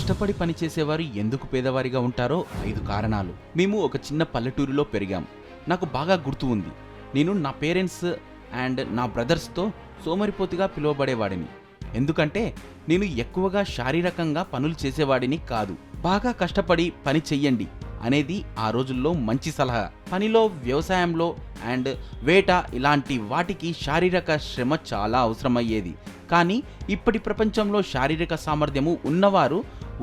కష్టపడి పనిచేసేవారు ఎందుకు పేదవారిగా ఉంటారో 5 కారణాలు. మేము ఒక చిన్న పల్లెటూరులో పెరిగాం. నాకు బాగా గుర్తు ఉంది. నేను నా పేరెంట్స్ అండ్ నా బ్రదర్స్తో సోమరిపోతుగా పిలువబడేవాడిని. ఎందుకంటే నేను ఎక్కువగా శారీరకంగా పనులు చేసేవాడిని కాదు. బాగా కష్టపడి పని చెయ్యండి అనేది ఆ రోజుల్లో మంచి సలహా. పనిలో, వ్యవసాయంలో అండ్ వేట ఇలాంటి వాటికి శారీరక శ్రమ చాలా అవసరమయ్యేది. కానీ ఇప్పటి ప్రపంచంలో శారీరక సామర్థ్యము ఉన్నవారు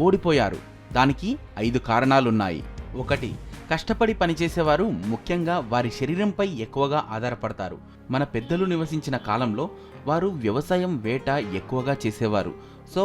ఓడిపోయారు. దానికి 5 కారణాలున్నాయి. 1. కష్టపడి పనిచేసేవారు ముఖ్యంగా వారి శరీరంపై ఎక్కువగా ఆధారపడతారు. మన పెద్దలు నివసించిన కాలంలో వారు వ్యవసాయం, వేట ఎక్కువగా చేసేవారు. సో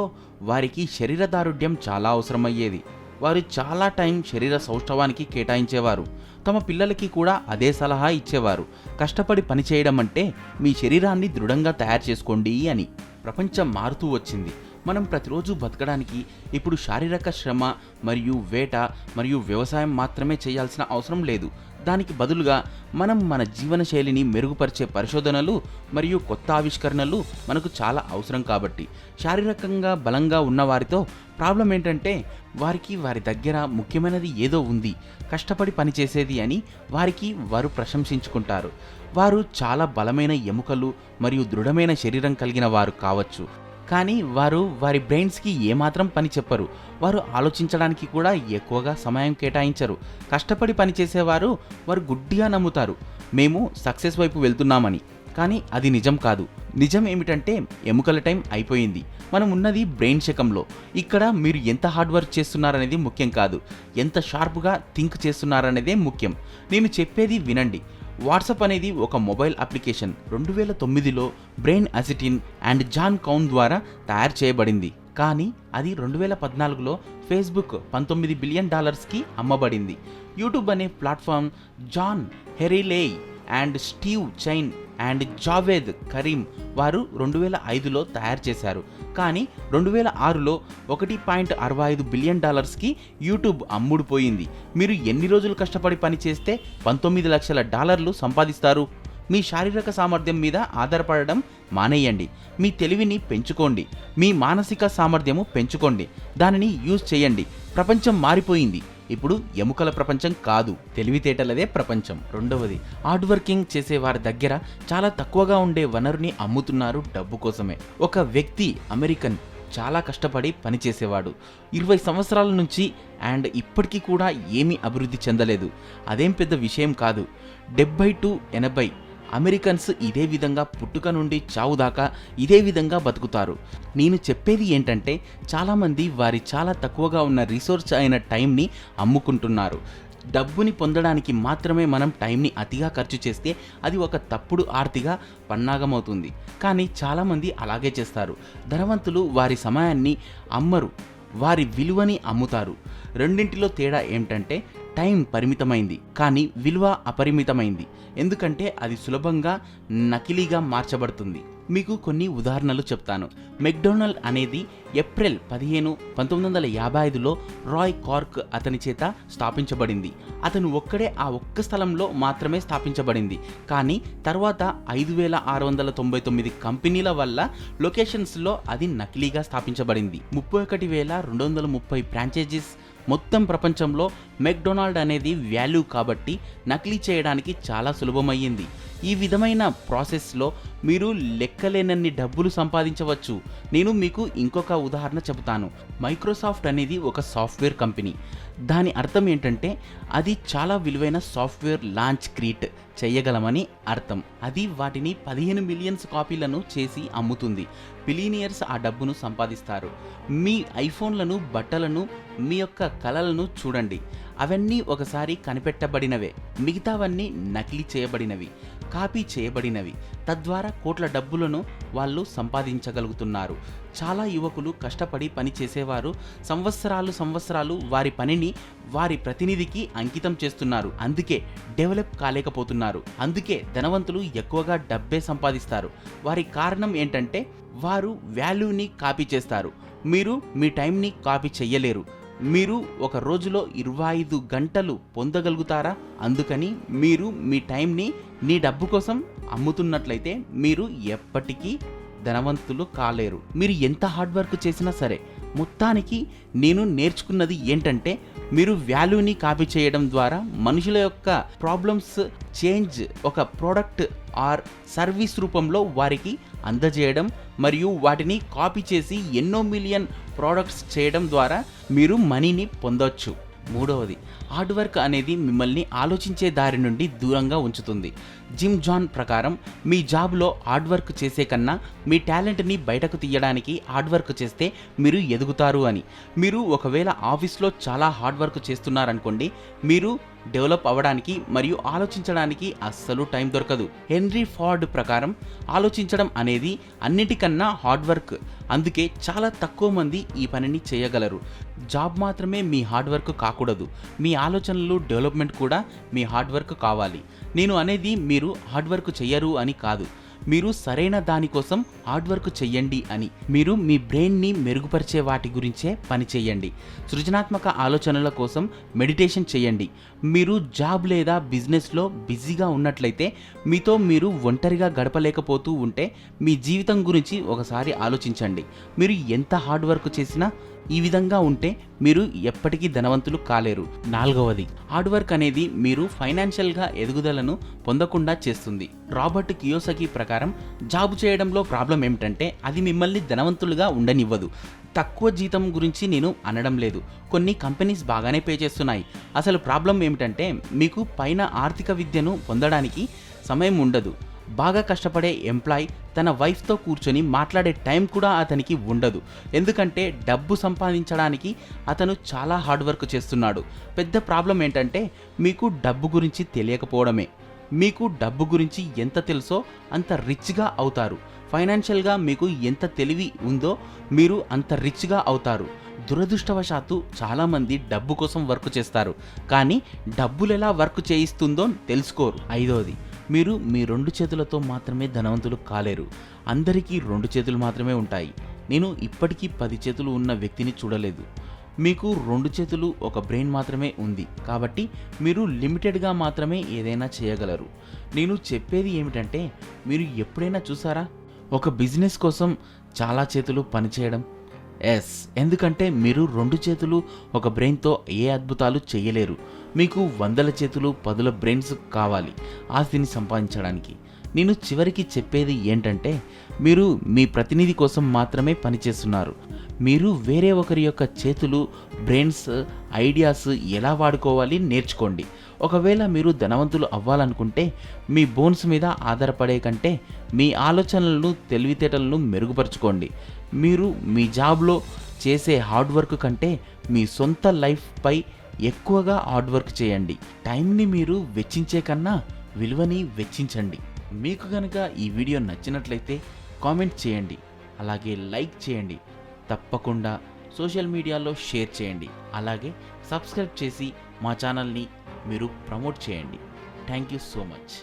వారికి శరీర దారుఢ్యం చాలా అవసరమయ్యేది. వారు చాలా టైం శరీర సౌష్ఠవానికి కేటాయించేవారు. తమ పిల్లలకి కూడా అదే సలహా ఇచ్చేవారు. కష్టపడి పనిచేయడం అంటే మీ శరీరాన్ని దృఢంగా తయారు చేసుకోండి అని. ప్రపంచం మారుతూ వచ్చింది. మనం ప్రతిరోజు బతకడానికి ఇప్పుడు శారీరక శ్రమ మరియు వేట మరియు వ్యవసాయం మాత్రమే చేయాల్సిన అవసరం లేదు. దానికి బదులుగా మనం మన జీవనశైలిని మెరుగుపరిచే పరిశోధనలు మరియు కొత్త ఆవిష్కరణలు మనకు చాలా అవసరం. కాబట్టి శారీరకంగా బలంగా ఉన్నవారితో ప్రాబ్లం ఏంటంటే వారికి వారి దగ్గర ముఖ్యమైనది ఏదో ఉంది, కష్టపడి పనిచేసేది అని వారు ప్రశంసించుకుంటారు. వారు చాలా బలమైన ఎముకలు మరియు దృఢమైన శరీరం కలిగిన వారు కావచ్చు, కానీ వారు వారి బ్రెయిన్స్కి ఏమాత్రం పని చెప్పరు. వారు ఆలోచించడానికి కూడా ఎక్కువగా సమయం కేటాయించరు. కష్టపడి పనిచేసేవారు వారు గుడ్డిగా నమ్ముతారు మేము సక్సెస్ వైపు వెళ్తున్నామని. కానీ అది నిజం కాదు. నిజం ఏమిటంటే ఎముకల టైం అయిపోయింది. మనం ఉన్నది బ్రెయిన్ శకంలో. ఇక్కడ మీరు ఎంత హార్డ్ వర్క్ చేస్తున్నారనేది ముఖ్యం కాదు, ఎంత షార్ప్గా థింక్ చేస్తున్నారనేదే ముఖ్యం. నేను చెప్పేది వినండి. వాట్సాప్ అనేది ఒక మొబైల్ అప్లికేషన్. 2009లో Brian Acton and Jan Koum ద్వారా తయారు చేయబడింది. కానీ అది 2014లో ఫేస్బుక్ $19 బిలియన్ అమ్మబడింది. యూట్యూబ్ అనే platform John Hurley and Steve Chen and Jawed Karim వారు 2005లో తయారు చేశారు. కానీ 2006లో $1.65 బిలియన్ యూట్యూబ్ అమ్ముడుపోయింది. మీరు ఎన్ని రోజులు కష్టపడి పనిచేస్తే $19 లక్షల సంపాదిస్తారు? మీ శారీరక సామర్థ్యం మీద ఆధారపడడం మానేయండి. మీ తెలివిని పెంచుకోండి. మీ మానసిక సామర్థ్యము పెంచుకోండి. దానిని యూజ్ చేయండి. ప్రపంచం మారిపోయింది. ఇప్పుడు ఎముకల ప్రపంచం కాదు, తెలివితేటలదే ప్రపంచం. 2. హార్డ్ వర్కింగ్ చేసే వారి దగ్గర చాలా తక్కువగా ఉండే వనరుని అమ్ముతున్నారు డబ్బు కోసమే. ఒక వ్యక్తి అమెరికన్ చాలా కష్టపడి పనిచేసేవాడు. 20 సంవత్సరాల నుంచి అండ్ ఇప్పటికీ కూడా ఏమీ అభివృద్ధి చెందలేదు. అదేం పెద్ద విషయం కాదు. 70 to 80 అమెరికన్స్ ఇదే విధంగా పుట్టుక నుండి చావు దాకా ఇదే విధంగా బతుకుతారు. నేను చెప్పేది ఏంటంటే చాలామంది వారి చాలా తక్కువగా ఉన్న రిసోర్స్ అయిన టైంని అమ్ముకుంటున్నారు. డబ్బుని పొందడానికి మాత్రమే మనం టైంని అతిగా ఖర్చు చేస్తే అది ఒక తప్పుడు ఆర్తిక పన్నాగమవుతుంది. కానీ చాలామంది అలాగే చేస్తారు. ధనవంతులు వారి సమయాన్ని అమ్మరు, వారి విలువని అమ్ముతారు. రెండింటిలో తేడా ఏమిటంటే టైం పరిమితమైంది కానీ విలువ అపరిమితమైంది. ఎందుకంటే అది సులభంగా నకిలీగా మార్చబడుతుంది. మీకు కొన్ని ఉదాహరణలు చెప్తాను. మెక్డొనాల్డ్ అనేది ఏప్రిల్ 15, 1955లో రాయ్ కార్క్ అతని చేత స్థాపించబడింది. అతను ఒక్కడే ఆ ఒక్క స్థలంలో మాత్రమే స్థాపించబడింది. కానీ తర్వాత 5699 కంపెనీల వల్ల లొకేషన్స్లో అది నకిలీగా స్థాపించబడింది. 31,230 ఫ్రాంచైజీస్ మొత్తం ప్రపంచంలో మెక్డొనాల్డ్ అనేది వాల్యూ కాబట్టి నకిలీ చేయడానికి చాలా సులభమయ్యింది. ఈ విధమైన ప్రాసెస్లో మీరు లెక్కలేనన్ని డబ్బులు సంపాదించవచ్చు. నేను మీకు ఇంకొక ఉదాహరణ చెబుతాను. మైక్రోసాఫ్ట్ అనేది ఒక సాఫ్ట్వేర్ కంపెనీ. దాని అర్థం ఏంటంటే అది చాలా విలువైన సాఫ్ట్వేర్ లాంచ్ క్రియేట్ చేయగలమని అర్థం. అది వాటిని 15 మిలియన్ కాపీలను చేసి అమ్ముతుంది. బిలియనియర్స్ ఆ డబ్బును సంపాదిస్తారు. మీ ఐఫోన్లను, బట్టలను, మీ యొక్క కళలను చూడండి. అవన్నీ ఒకసారి కనిపెట్టబడినవే. మిగతావన్నీ నకిలీ చేయబడినవి, కాపీ చేయబడినవి. తద్వారా కోట్ల డబ్బులను వాళ్ళు సంపాదించగలుగుతున్నారు. చాలా యువకులు కష్టపడి పని చేసేవారు సంవత్సరాలు వారి పనిని వారి ప్రతినిధికి అంకితం చేస్తున్నారు. అందుకే డెవలప్ కాలేకపోతున్నారు. అందుకే ధనవంతులు ఎక్కువగా డబ్బే సంపాదిస్తారు. వారి కారణం ఏంటంటే వారు వాల్యూని కాపీ చేస్తారు. మీరు మీ టైంని కాపీ చెయ్యలేరు. మీరు ఒక రోజులో 25 గంటలు పొందగలుగుతారా? అందుకని మీరు మీ టైంని నీ డబ్బు కోసం అమ్ముతున్నట్లయితే మీరు ఎప్పటికీ ధనవంతులు కాలేరు. మీరు ఎంత హార్డ్ వర్క్ చేసినా సరే మొత్తానికి నేను నేర్చుకున్నది ఏంటంటే, మీరు వాల్యూని కాపీ చేయడం ద్వారా మనుషుల యొక్క ప్రాబ్లమ్స్ చేంజ్ ఒక ప్రోడక్ట్ ఆర్ సర్వీస్ రూపంలో వారికి అందజేయడం, మరియు వాటిని కాపీ చేసి ఎన్నో మిలియన్ ప్రోడక్ట్స్ చేయడం ద్వారా మీరు మనీని పొందొచ్చు. మూడవది, హార్డ్ వర్క్ అనేది మిమ్మల్ని ఆలోచించే దారి నుండి దూరంగా ఉంచుతుంది. జిమ్ జాన్ ప్రకారం మీ జాబ్లో హార్డ్ వర్క్ చేసే కన్నా మీ టాలెంట్ని బయటకు తీయడానికి హార్డ్ వర్క్ చేస్తే మీరు ఎదుగుతారు అని. మీరు ఒకవేళ ఆఫీస్లో చాలా హార్డ్ వర్క్ చేస్తున్నారనుకోండి, మీరు డెవలప్ అవ్వడానికి మరియు ఆలోచించడానికి అస్సలు టైం దొరకదు. హెన్రీ ఫోర్డ్ ప్రకారం ఆలోచించడం అనేది అన్నిటికన్నా హార్డ్ వర్క్, అందుకే చాలా తక్కువ మంది ఈ పనిని చేయగలరు. జాబ్ మాత్రమే మీ హార్డ్ వర్క్ కాకూడదు, మీ ఆలోచనలు డెవలప్మెంట్ కూడా మీ హార్డ్ వర్క్ కావాలి. నేను అనేది మీరు హార్డ్ వర్క్ చెయ్యరు అని కాదు, మీరు సరైన దానికోసం హార్డ్ వర్క్ చెయ్యండి అని. మీరు మీ బ్రెయిన్ని మెరుగుపరిచే వాటి గురించే పని చేయండి. సృజనాత్మక ఆలోచనల కోసం మెడిటేషన్ చేయండి. మీరు జాబ్ లేదా బిజినెస్లో బిజీగా ఉన్నట్లయితే, మీతో మీరు ఒంటరిగా గడపలేకపోతూ ఉంటే మీ జీవితం గురించి ఒకసారి ఆలోచించండి. మీరు ఎంత హార్డ్ వర్క్ చేసినా ఈ విధంగా ఉంటే మీరు ఎప్పటికీ ధనవంతులు కాలేరు. నాలుగవది, హార్డ్ వర్క్ అనేది మీరు ఫైనాన్షియల్గా ఎదుగుదలను పొందకుండా చేస్తుంది. రాబర్ట్ కియోసకి ప్రకారం జాబ్ చేయడంలో ప్రాబ్లం ఏమిటంటే, అది మిమ్మల్ని ధనవంతులుగా ఉండనివ్వదు. తక్కువ జీతం గురించి నేను అనడం లేదు, కొన్ని కంపెనీస్ బాగానే పే చేస్తున్నాయి. అసలు ప్రాబ్లం ఏమిటంటే, మీకు పైన ఆర్థిక విద్యను పొందడానికి సమయం ఉండదు. బాగా కష్టపడే ఎంప్లాయ్ తన వైఫ్తో కూర్చొని మాట్లాడే టైం కూడా అతనికి ఉండదు, ఎందుకంటే డబ్బు సంపాదించడానికి అతను చాలా హార్డ్ వర్క్ చేస్తున్నాడు. పెద్ద ప్రాబ్లం ఏంటంటే, మీకు డబ్బు గురించి తెలియకపోవడమే. మీకు డబ్బు గురించి ఎంత తెలుసో అంత రిచ్గా అవుతారు. ఫైనాన్షియల్గా మీకు ఎంత తెలివి ఉందో మీరు అంత రిచ్గా అవుతారు. దురదృష్టవశాత్తు చాలామంది డబ్బు కోసం వర్క్ చేస్తారు, కానీ డబ్బులు ఎలా వర్క్ చేయిస్తుందో తెలుసుకోరు. ఐదవది, మీరు మీ 2 చేతులతో మాత్రమే ధనవంతులు కాలేరు. అందరికీ 2 చేతులు మాత్రమే ఉంటాయి. నేను ఇప్పటికీ 10 చేతులు ఉన్న వ్యక్తిని చూడలేదు. మీకు 2 చేతులు, ఒక బ్రెయిన్ మాత్రమే ఉంది, కాబట్టి మీరు లిమిటెడ్గా మాత్రమే ఏదైనా చేయగలరు. నేను చెప్పేది ఏమిటంటే, మీరు ఎప్పుడైనా చూసారా ఒక బిజినెస్ కోసం చాలా చేతులు పనిచేయడం? ఎందుకంటే మీరు 2 చేతులు, ఒక బ్రెయిన్తో ఏ అద్భుతాలు చేయలేరు. మీకు 100 చేతులు, 10 బ్రెయిన్స్ కావాలి ఆస్తిని సంపాదించడానికి. నేను చివరికి చెప్పేది ఏంటంటే, మీరు మీ ప్రతినిధి కోసం మాత్రమే పనిచేస్తున్నారు. మీరు వేరే ఒకరి యొక్క చేతులు, బ్రెయిన్స్, ఐడియాస్ ఎలా వాడుకోవాలి నేర్చుకోండి. ఒకవేళ మీరు ధనవంతులు అవ్వాలనుకుంటే, మీ బోన్స్ మీద ఆధారపడే కంటే మీ ఆలోచనలను, తెలివితేటలను మెరుగుపరచుకోండి. మీరు మీ జాబ్లో చేసే హార్డ్ వర్క్ కంటే మీ సొంత లైఫ్పై ఎక్కువగా హార్డ్ వర్క్ చేయండి. టైంని మీరు వెచ్చించే కన్నా విలువని వెచ్చించండి. మీకు కనుక ఈ వీడియో నచ్చినట్లయితే కామెంట్ చేయండి, అలాగే లైక్ చేయండి. తప్పకుండా సోషల్ మీడియాలో షేర్ చేయండి, అలాగే సబ్స్క్రైబ్ చేసి మా ఛానల్ని మీరు ప్రమోట్ చేయండి. Thank you so much.